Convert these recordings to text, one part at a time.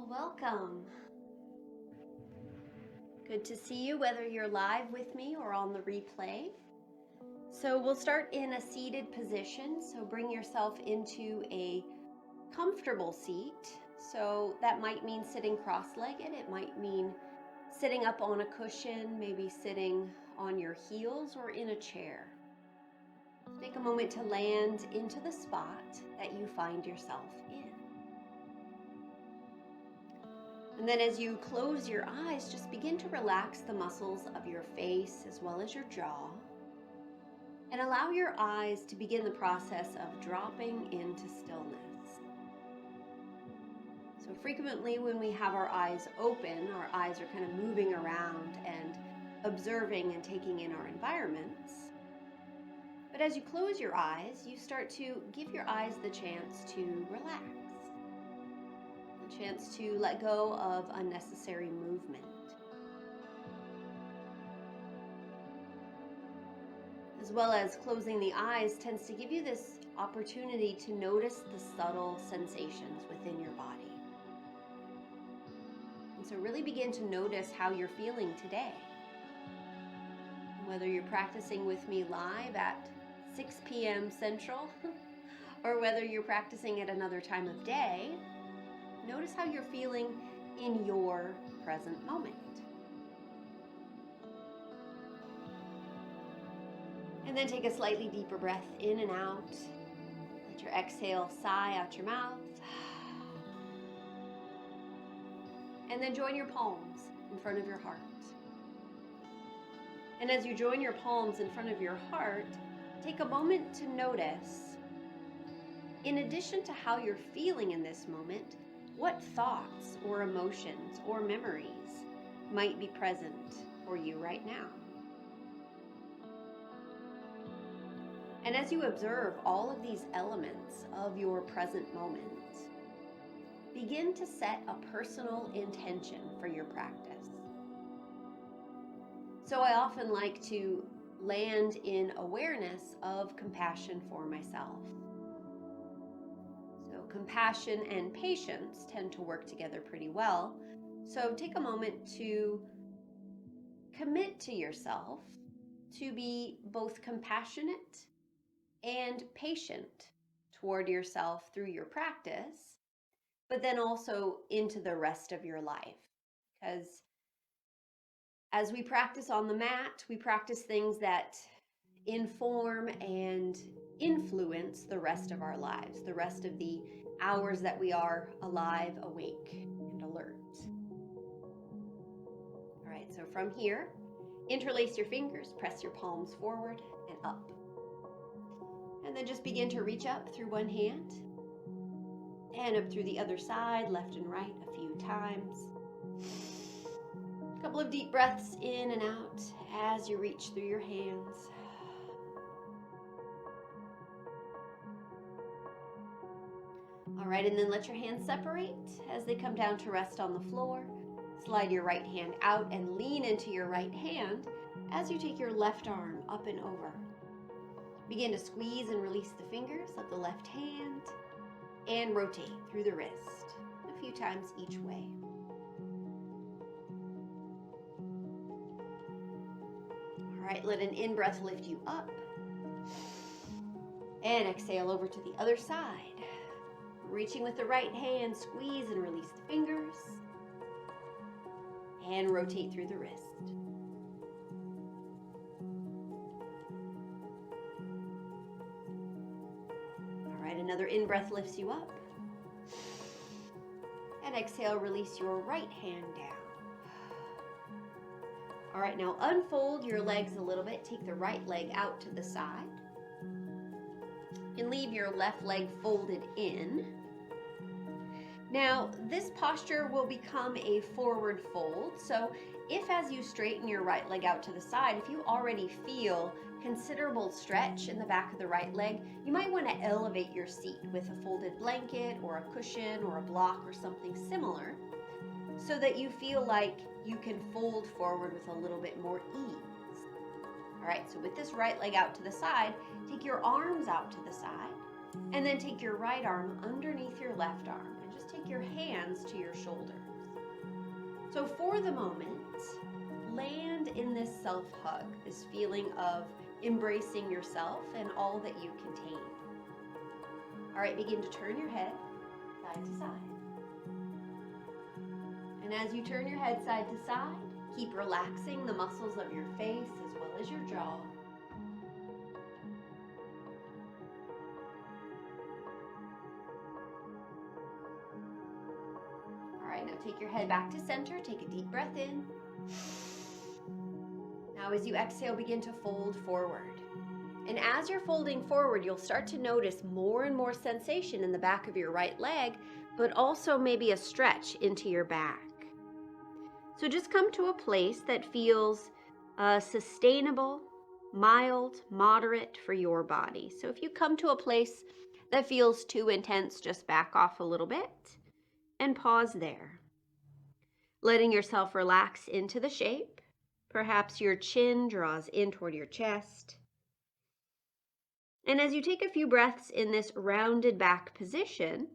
Welcome. Good to see you, whether you're live with me or on the replay. So we'll start in a seated position. So bring yourself into a comfortable seat. So that might mean sitting cross-legged. It might mean sitting up on a cushion, maybe sitting on your heels or in a chair. Take a moment to land into the spot that you find yourself in. And then as you close your eyes, just begin to relax the muscles of your face as well as your jaw. And allow your eyes to begin the process of dropping into stillness. So frequently when we have our eyes open, our eyes are kind of moving around and observing and taking in our environments. But as you close your eyes, you start to give your eyes the chance to relax. Chance to let go of unnecessary movement. As well as closing the eyes tends to give you this opportunity to notice the subtle sensations within your body. And so really begin to notice how you're feeling today. Whether you're practicing with me live at 6 p.m. Central or whether you're practicing at another time of day, notice how you're feeling in your present moment. And then take a slightly deeper breath in and out. Let your exhale sigh out your mouth. And then join your palms in front of your heart. And as you join your palms in front of your heart, take a moment to notice, in addition to how you're feeling in this moment, what thoughts or emotions or memories might be present for you right now? And as you observe all of these elements of your present moment, begin to set a personal intention for your practice. So I often like to land in awareness of compassion for myself. Compassion and patience tend to work together pretty well. So take a moment to commit to yourself to be both compassionate and patient toward yourself through your practice, but then also into the rest of your life. Because as we practice on the mat, we practice things that inform and influence the rest of our lives, the rest of the hours that we are alive, awake, and alert. All right, so from here, interlace your fingers, press your palms forward and up. And then just begin to reach up through one hand and up through the other side, left and right a few times. A couple of deep breaths in and out as you reach through your hands. All right, and then let your hands separate as they come down to rest on the floor. Slide your right hand out and lean into your right hand as you take your left arm up and over. Begin to squeeze and release the fingers of the left hand and rotate through the wrist a few times each way. All right, let an in-breath lift you up and exhale over to the other side. Reaching with the right hand, squeeze and release the fingers and rotate through the wrist. All right, another in-breath lifts you up. And exhale, release your right hand down. All right, now unfold your legs a little bit. Take the right leg out to the side. And leave your left leg folded in. Now, this posture will become a forward fold. So if as you straighten your right leg out to the side, if you already feel considerable stretch in the back of the right leg, you might want to elevate your seat with a folded blanket or a cushion or a block or something similar so that you feel like you can fold forward with a little bit more ease. All right, so with this right leg out to the side, take your arms out to the side and then take your right arm underneath your left arm and just take your hands to your shoulders. So for the moment, land in this self-hug, this feeling of embracing yourself and all that you contain. All right, begin to turn your head side to side. And as you turn your head side to side, keep relaxing the muscles of your face as well as your jaw. All right, now take your head back to center. Take a deep breath in. Now as you exhale, begin to fold forward. And as you're folding forward, you'll start to notice more and more sensation in the back of your right leg, but also maybe a stretch into your back. So just come to a place that feels sustainable, mild, moderate for your body. So if you come to a place that feels too intense, just back off a little bit and pause there. Letting yourself relax into the shape. Perhaps your chin draws in toward your chest. And as you take a few breaths in this rounded back position,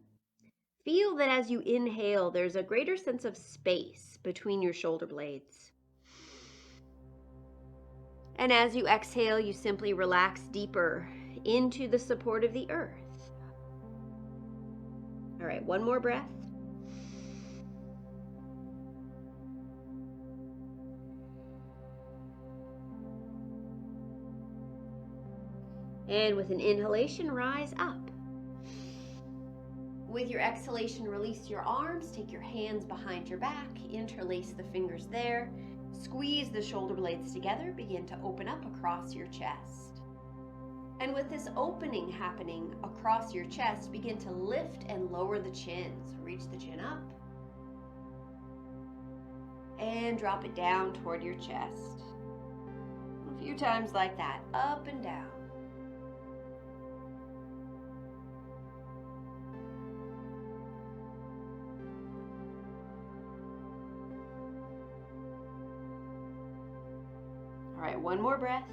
feel that as you inhale, there's a greater sense of space between your shoulder blades. And as you exhale, you simply relax deeper into the support of the earth. All right, one more breath. And with an inhalation, rise up. With your exhalation, release your arms, take your hands behind your back, interlace the fingers there, squeeze the shoulder blades together, begin to open up across your chest. And with this opening happening across your chest, begin to lift and lower the chin. So reach the chin up and drop it down toward your chest. A few times like that, up and down. All right, one more breath.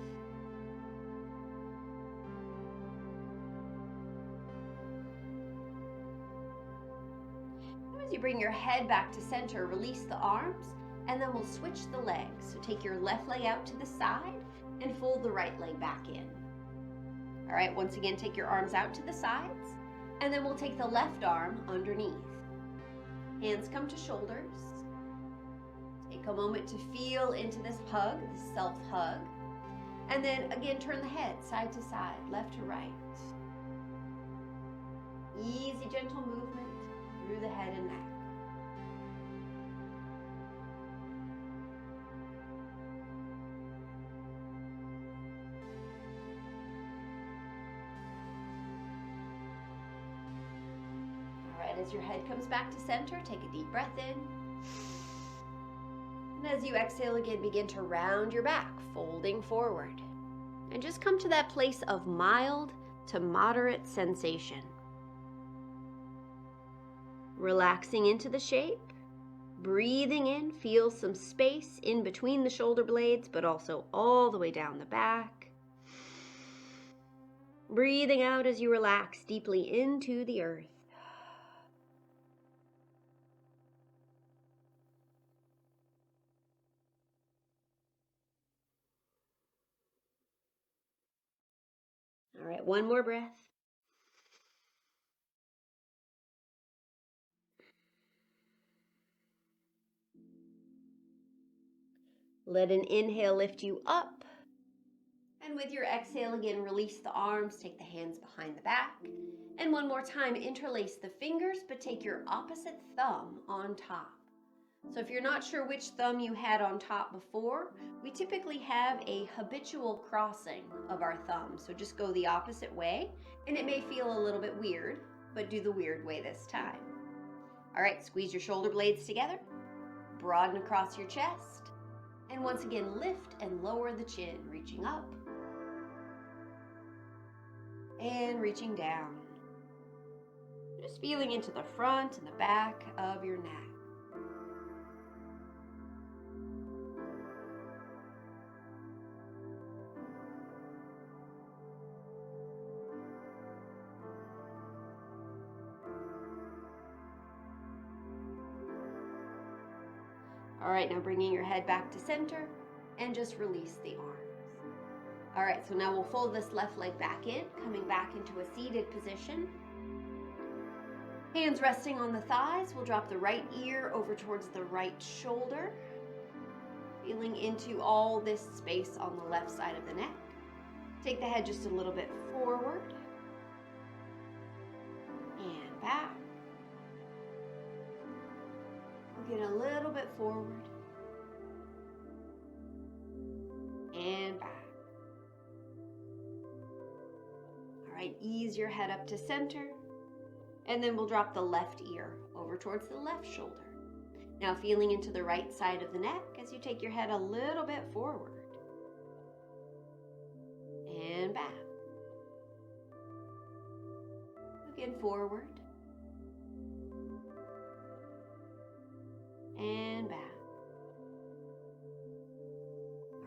As you bring your head back to center, release the arms, and then we'll switch the legs. So take your left leg out to the side and fold the right leg back in. All right, once again, take your arms out to the sides, and then we'll take the left arm underneath. Hands come to shoulders. Take a moment to feel into this hug, this self-hug. And then again, turn the head side to side, left to right. Easy, gentle movement through the head and neck. All right, as your head comes back to center, take a deep breath in. And as you exhale again, begin to round your back, folding forward. And just come to that place of mild to moderate sensation. Relaxing into the shape, breathing in, feel some space in between the shoulder blades, but also all the way down the back. Breathing out as you relax deeply into the earth. All right, one more breath. Let an inhale lift you up. And with your exhale again, release the arms, take the hands behind the back. And one more time, interlace the fingers, but take your opposite thumb on top. So if you're not sure which thumb you had on top before, we typically have a habitual crossing of our thumb. So just go the opposite way, and it may feel a little bit weird, but do the weird way this time. All right, squeeze your shoulder blades together, broaden across your chest, and once again, lift and lower the chin, reaching up and reaching down. Just feeling into the front and the back of your neck. All right, now bringing your head back to center and just release the arms. All right, so now we'll fold this left leg back in, coming back into a seated position. Hands resting on the thighs. We'll drop the right ear over towards the right shoulder, feeling into all this space on the left side of the neck. Take the head just a little bit forward and back. Get a little bit forward and back. All right, ease your head up to center, and then we'll drop the left ear over towards the left shoulder. Now feeling into the right side of the neck as you take your head a little bit forward and back. Again, forward and back.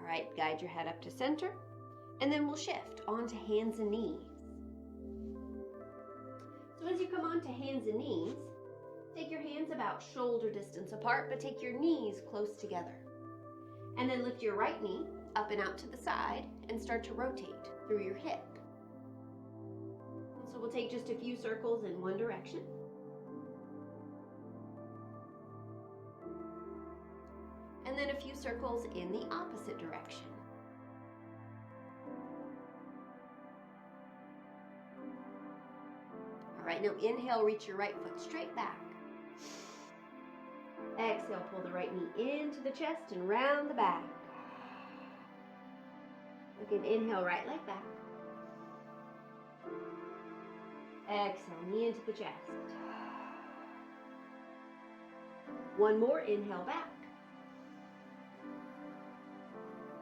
All right, guide your head up to center, and then we'll shift onto hands and knees. So as you come onto hands and knees, take your hands about shoulder distance apart, but take your knees close together. And then lift your right knee up and out to the side and start to rotate through your hip. And so we'll take just a few circles in one direction. And then a few circles in the opposite direction. All right, now inhale, reach your right foot straight back. Exhale, pull the right knee into the chest and round the back. Again, inhale, right leg back. Exhale, knee into the chest. One more, inhale back.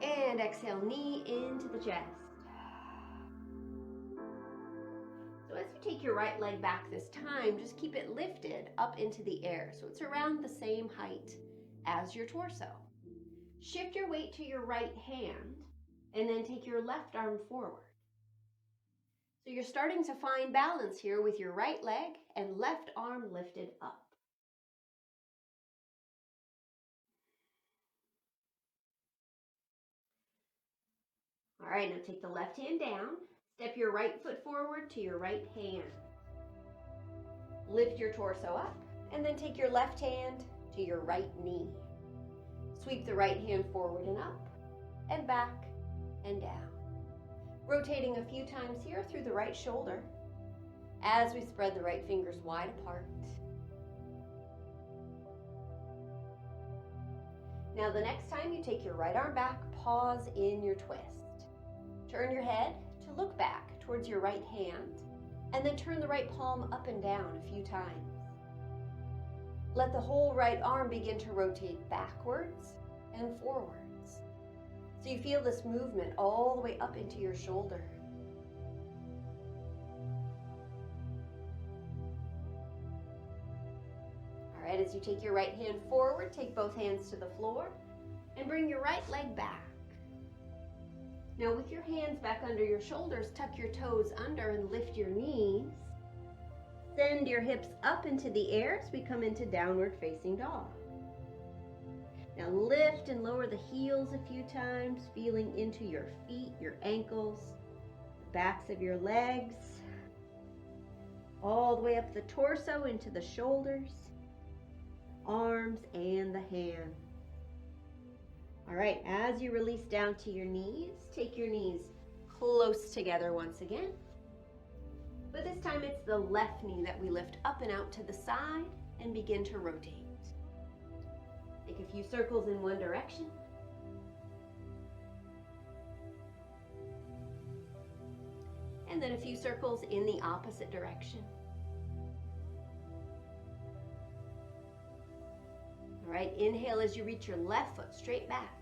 And exhale, knee into the chest. So as you take your right leg back this time, just keep it lifted up into the air so it's around the same height as your torso. Shift your weight to your right hand and then take your left arm forward. So you're starting to find balance here with your right leg and left arm lifted up. All right, now take the left hand down. Step your right foot forward to your right hand. Lift your torso up, and then take your left hand to your right knee. Sweep the right hand forward and up, and back and down. Rotating a few times here through the right shoulder as we spread the right fingers wide apart. Now the next time you take your right arm back, pause in your twist. Turn your head to look back towards your right hand, and then turn the right palm up and down a few times. Let the whole right arm begin to rotate backwards and forwards. So you feel this movement all the way up into your shoulder. All right, as you take your right hand forward, take both hands to the floor and bring your right leg back. Now with your hands back under your shoulders, tuck your toes under and lift your knees. Send your hips up into the air as we come into downward facing dog. Now lift and lower the heels a few times, feeling into your feet, your ankles, the backs of your legs, all the way up the torso into the shoulders, arms, and the hands. All right, as you release down to your knees, take your knees close together once again. But this time it's the left knee that we lift up and out to the side and begin to rotate. Take a few circles in one direction. And then a few circles in the opposite direction. All right, inhale as you reach your left foot straight back.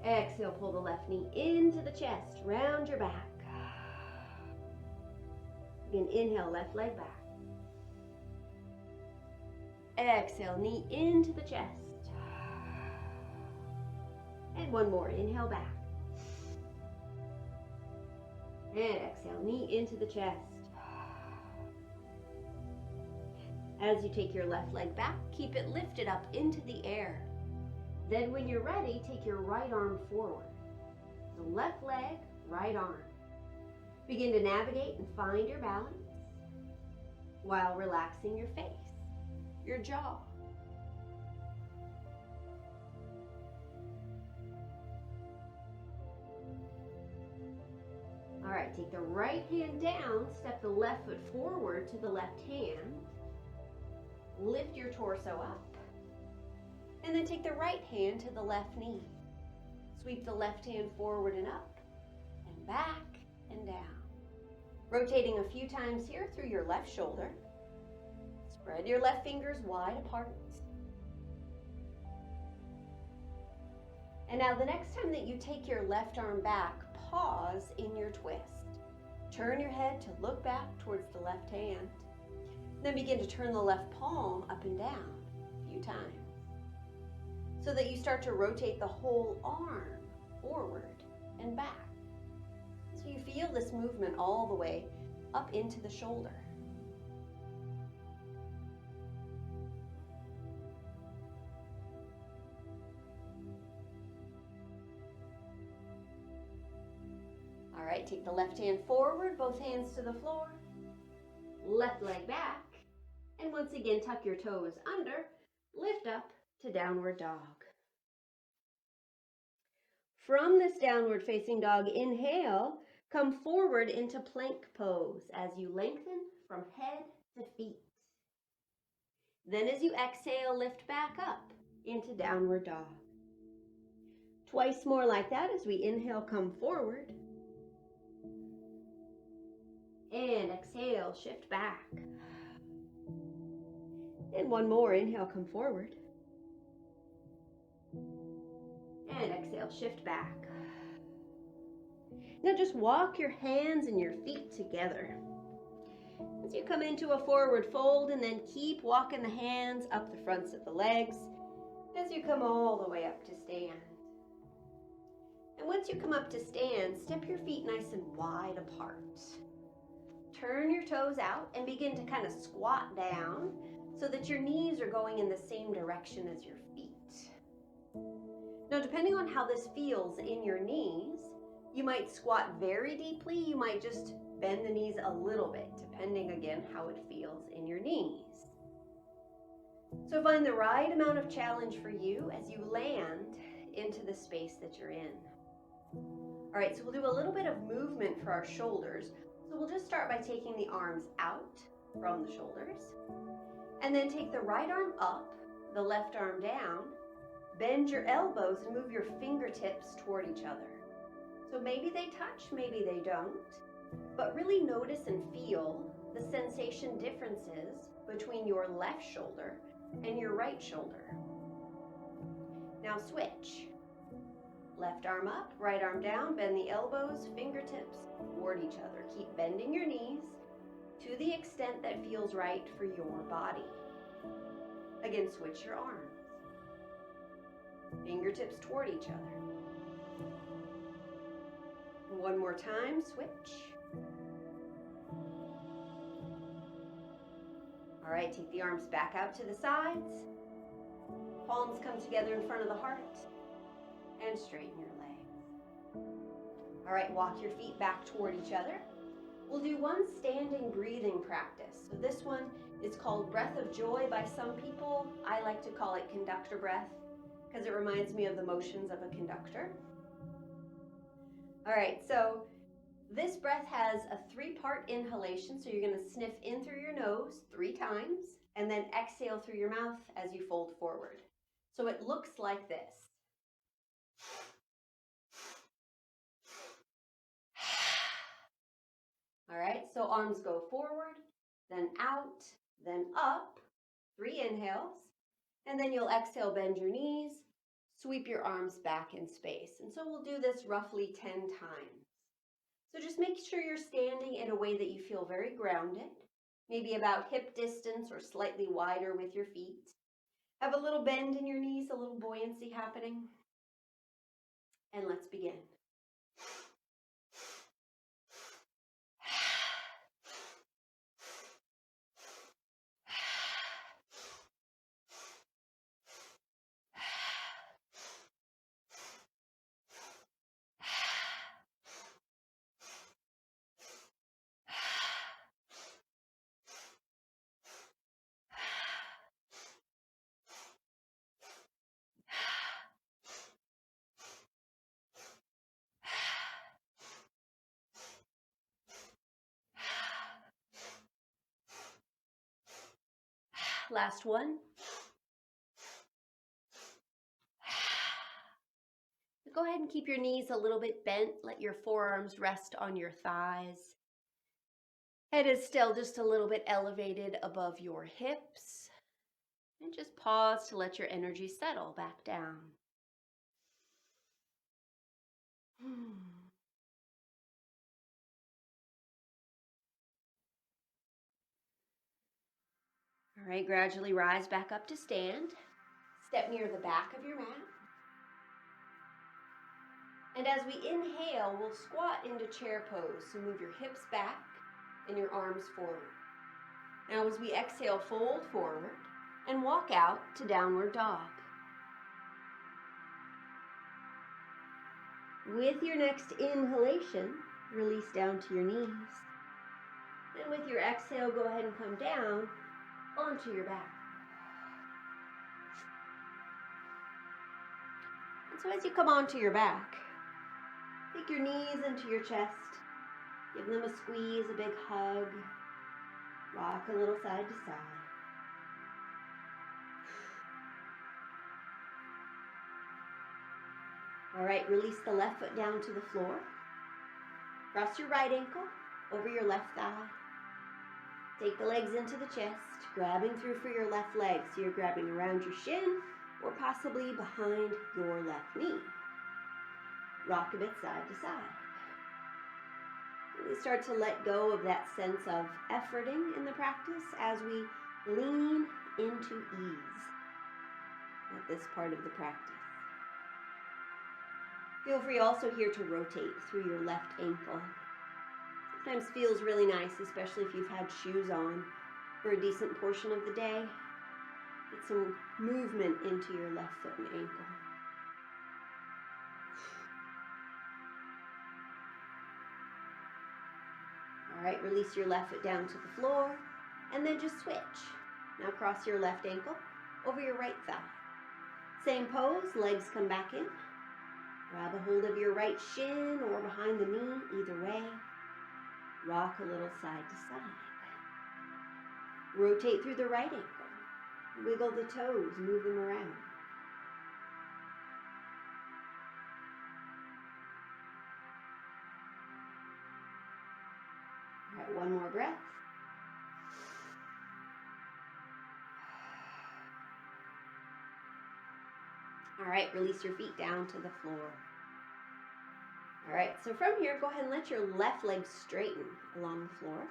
Exhale, pull the left knee into the chest, round your back. Again, inhale, left leg back. Exhale, knee into the chest. And one more, inhale back. And exhale, knee into the chest. As you take your left leg back, keep it lifted up into the air. Then when you're ready, take your right arm forward. So left leg, right arm. Begin to navigate and find your balance while relaxing your face, your jaw. All right, take the right hand down, step the left foot forward to the left hand, lift your torso up, and then take the right hand to the left knee. Sweep the left hand forward and up, and back and down. Rotating a few times here through your left shoulder. Spread your left fingers wide apart. And now the next time that you take your left arm back, pause in your twist. Turn your head to look back towards the left hand. Then begin to turn the left palm up and down a few times, so that you start to rotate the whole arm forward and back. So you feel this movement all the way up into the shoulder. All right, take the left hand forward, both hands to the floor, left leg back, and once again tuck your toes under, lift up to downward dog. From this downward facing dog, inhale, come forward into plank pose as you lengthen from head to feet. Then as you exhale, lift back up into downward dog. Twice more like that as we inhale, come forward. And exhale, shift back. And one more, inhale, come forward. And exhale, shift back. Now just walk your hands and your feet together. As you come into a forward fold, and then keep walking the hands up the fronts of the legs as you come all the way up to stand. And once you come up to stand, step your feet nice and wide apart. Turn your toes out and begin to kind of squat down so that your knees are going in the same direction as your feet. Now, depending on how this feels in your knees, you might squat very deeply, you might just bend the knees a little bit, depending again how it feels in your knees. So find the right amount of challenge for you as you land into the space that you're in. All right, so we'll do a little bit of movement for our shoulders. So we'll just start by taking the arms out from the shoulders, and then take the right arm up, the left arm down, bend your elbows and move your fingertips toward each other. So maybe they touch, maybe they don't, but really notice and feel the sensation differences between your left shoulder and your right shoulder. Now switch. Left arm up, right arm down, bend the elbows, fingertips toward each other. Keep bending your knees to the extent that feels right for your body. Again, switch your arms. Fingertips toward each other. One more time, switch. All right, take the arms back out to the sides. Palms come together in front of the heart. And straighten your legs. All right, walk your feet back toward each other. We'll do one standing breathing practice. So this one is called Breath of Joy by some people. I like to call it conductor breath because it reminds me of the motions of a conductor. All right, so this breath has a 3-part inhalation. So you're going to sniff in through your nose 3 times and then exhale through your mouth as you fold forward. So it looks like this. All right, so arms go forward, then out, then up, 3 inhales, and then you'll exhale, bend your knees, sweep your arms back in space. And so we'll do this roughly 10 times. So just make sure you're standing in a way that you feel very grounded, maybe about hip distance or slightly wider with your feet. Have a little bend in your knees, a little buoyancy happening. And let's begin. Last one. Go ahead and keep your knees a little bit bent. Let your forearms rest on your thighs. Head is still just a little bit elevated above your hips. And just pause to let your energy settle back down. All right, gradually rise back up to stand. Step near the back of your mat. And as we inhale, we'll squat into chair pose. So move your hips back and your arms forward. Now as we exhale, fold forward and walk out to downward dog. With your next inhalation, release down to your knees. Then with your exhale, go ahead and come down onto your back. And so as you come onto your back, take your knees into your chest. Give them a squeeze, a big hug. Rock a little side to side. All right, release the left foot down to the floor. Cross your right ankle over your left thigh. Take the legs into the chest, grabbing through for your left leg. So you're grabbing around your shin or possibly behind your left knee. Rock a bit side to side. We start to let go of that sense of efforting in the practice as we lean into ease at this part of the practice. Feel free also here to rotate through your left ankle. Sometimes feels really nice, especially if you've had shoes on for a decent portion of the day. Get some movement into your left foot and ankle. All right, release your left foot down to the floor and then just switch. Now cross your left ankle over your right thigh. Same pose, legs come back in. Grab a hold of your right shin or behind the knee, either way. Rock a little side to side. Rotate through the right ankle. Wiggle the toes, move them around. All right, one more breath. All right, release your feet down to the floor. All right, so from here, go ahead and let your left leg straighten along the floor.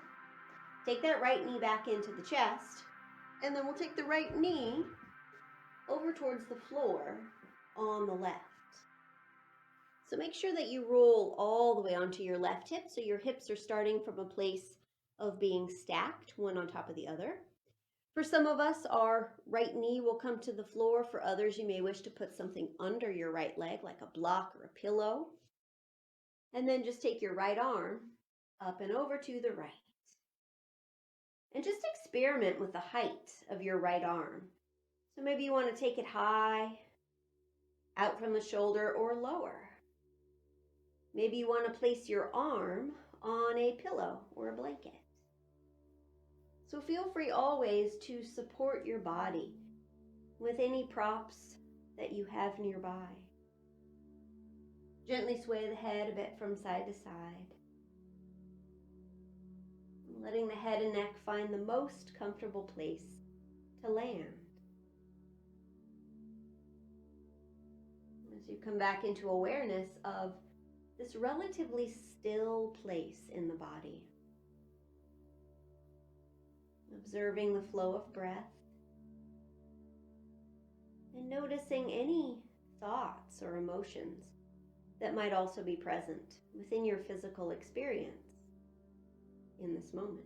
Take that right knee back into the chest, and then we'll take the right knee over towards the floor on the left. So make sure that you roll all the way onto your left hip, so your hips are starting from a place of being stacked, one on top of the other. For some of us, our right knee will come to the floor. For others, you may wish to put something under your right leg, like a block or a pillow. And then just take your right arm up and over to the right. And just experiment with the height of your right arm. So maybe you want to take it high, out from the shoulder, or lower. Maybe you want to place your arm on a pillow or a blanket. So feel free always to support your body with any props that you have nearby. Gently sway the head a bit from side to side. Letting the head and neck find the most comfortable place to land. As you come back into awareness of this relatively still place in the body. Observing the flow of breath. And noticing any thoughts or emotions that might also be present within your physical experience in this moment.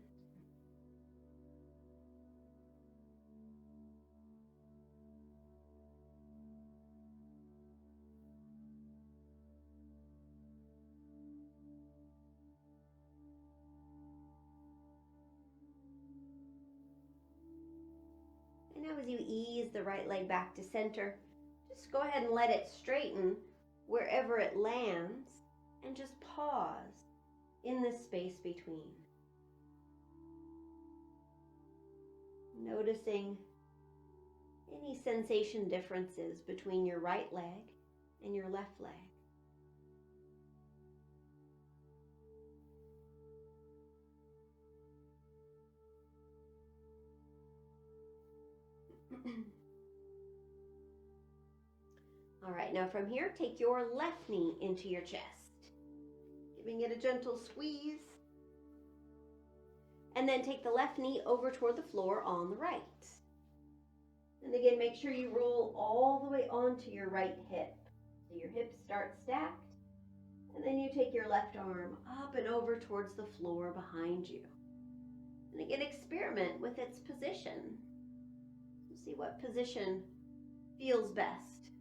And now as you ease the right leg back to center, just go ahead and let it straighten wherever it lands and just pause in this space between. Noticing any sensation differences between your right leg and your left leg. All right, now from here, take your left knee into your chest, giving it a gentle squeeze. And then take the left knee over toward the floor on the right. And again, make sure you roll all the way onto your right hip. So your hips start stacked. And then you take your left arm up and over towards the floor behind you. And again, experiment with its position. See what position feels best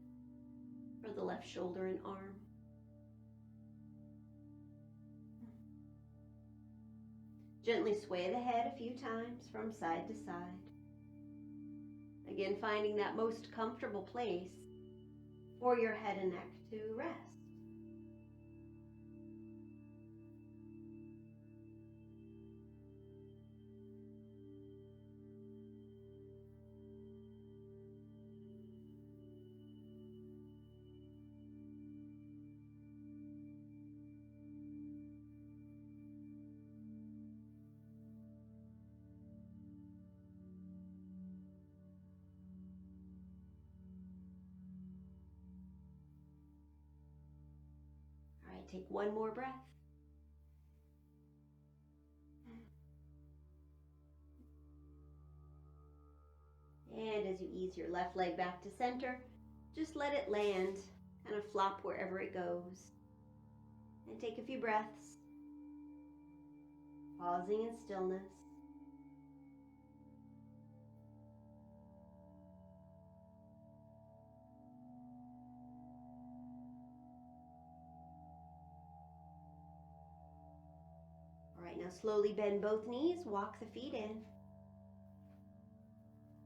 for the left shoulder and arm. Gently sway the head a few times from side to side. Again, finding that most comfortable place for your head and neck to rest. All right, take one more breath. And as you ease your left leg back to center, just let it land, kind of flop wherever it goes. And take a few breaths, pausing in stillness. All right, now slowly bend both knees, walk the feet in.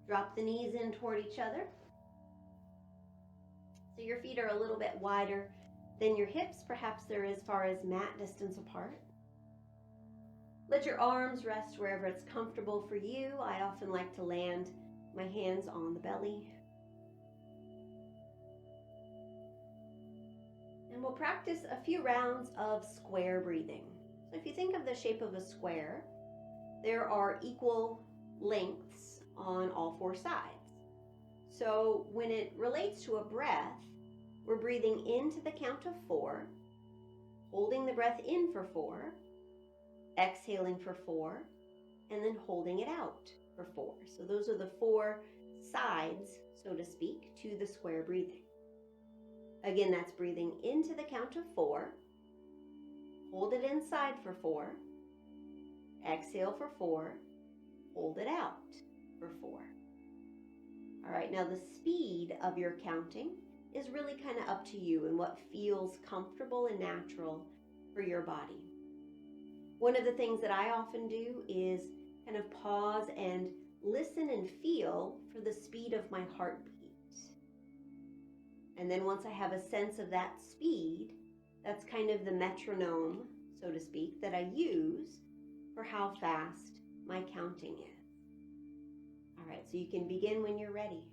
Drop the knees in toward each other. So your feet are a little bit wider than your hips. Perhaps they're as far as mat distance apart. Let your arms rest wherever it's comfortable for you. I often like to land my hands on the belly. And we'll practice a few rounds of square breathing. So if you think of the shape of a square, there are equal lengths on all four sides. So when it relates to a breath, we're breathing into the count of 4, holding the breath in for 4, exhaling for 4, and then holding it out for 4. So those are the 4 sides, so to speak, to the square breathing. Again, that's breathing into the count of 4, hold it inside for 4, exhale for 4, hold it out for 4. All right, now the speed of your counting is really kind of up to you and what feels comfortable and natural for your body. One of the things that I often do is kind of pause and listen and feel for the speed of my heartbeat. And then once I have a sense of that speed, that's kind of the metronome, so to speak, that I use for how fast my counting is. All right, so you can begin when you're ready.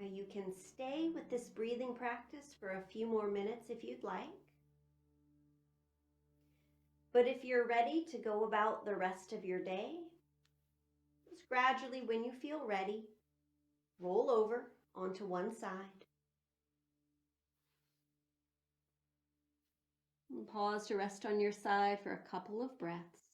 Now you can stay with this breathing practice for a few more minutes if you'd like. But if you're ready to go about the rest of your day, just gradually, when you feel ready, roll over onto one side. And pause to rest on your side for a couple of breaths.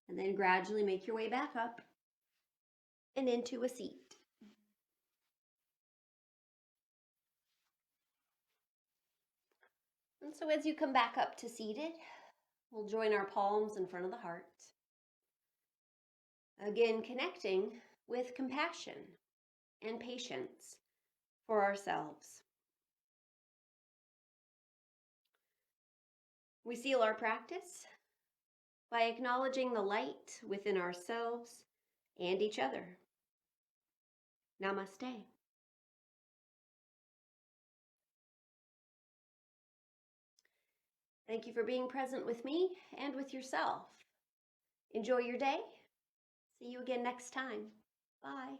And then gradually make your way back up and into a seat. And so as you come back up to seated, we'll join our palms in front of the heart. Again, connecting with compassion and patience for ourselves. We seal our practice by acknowledging the light within ourselves and each other. Namaste. Thank you for being present with me and with yourself. Enjoy your day. See you again next time. Bye.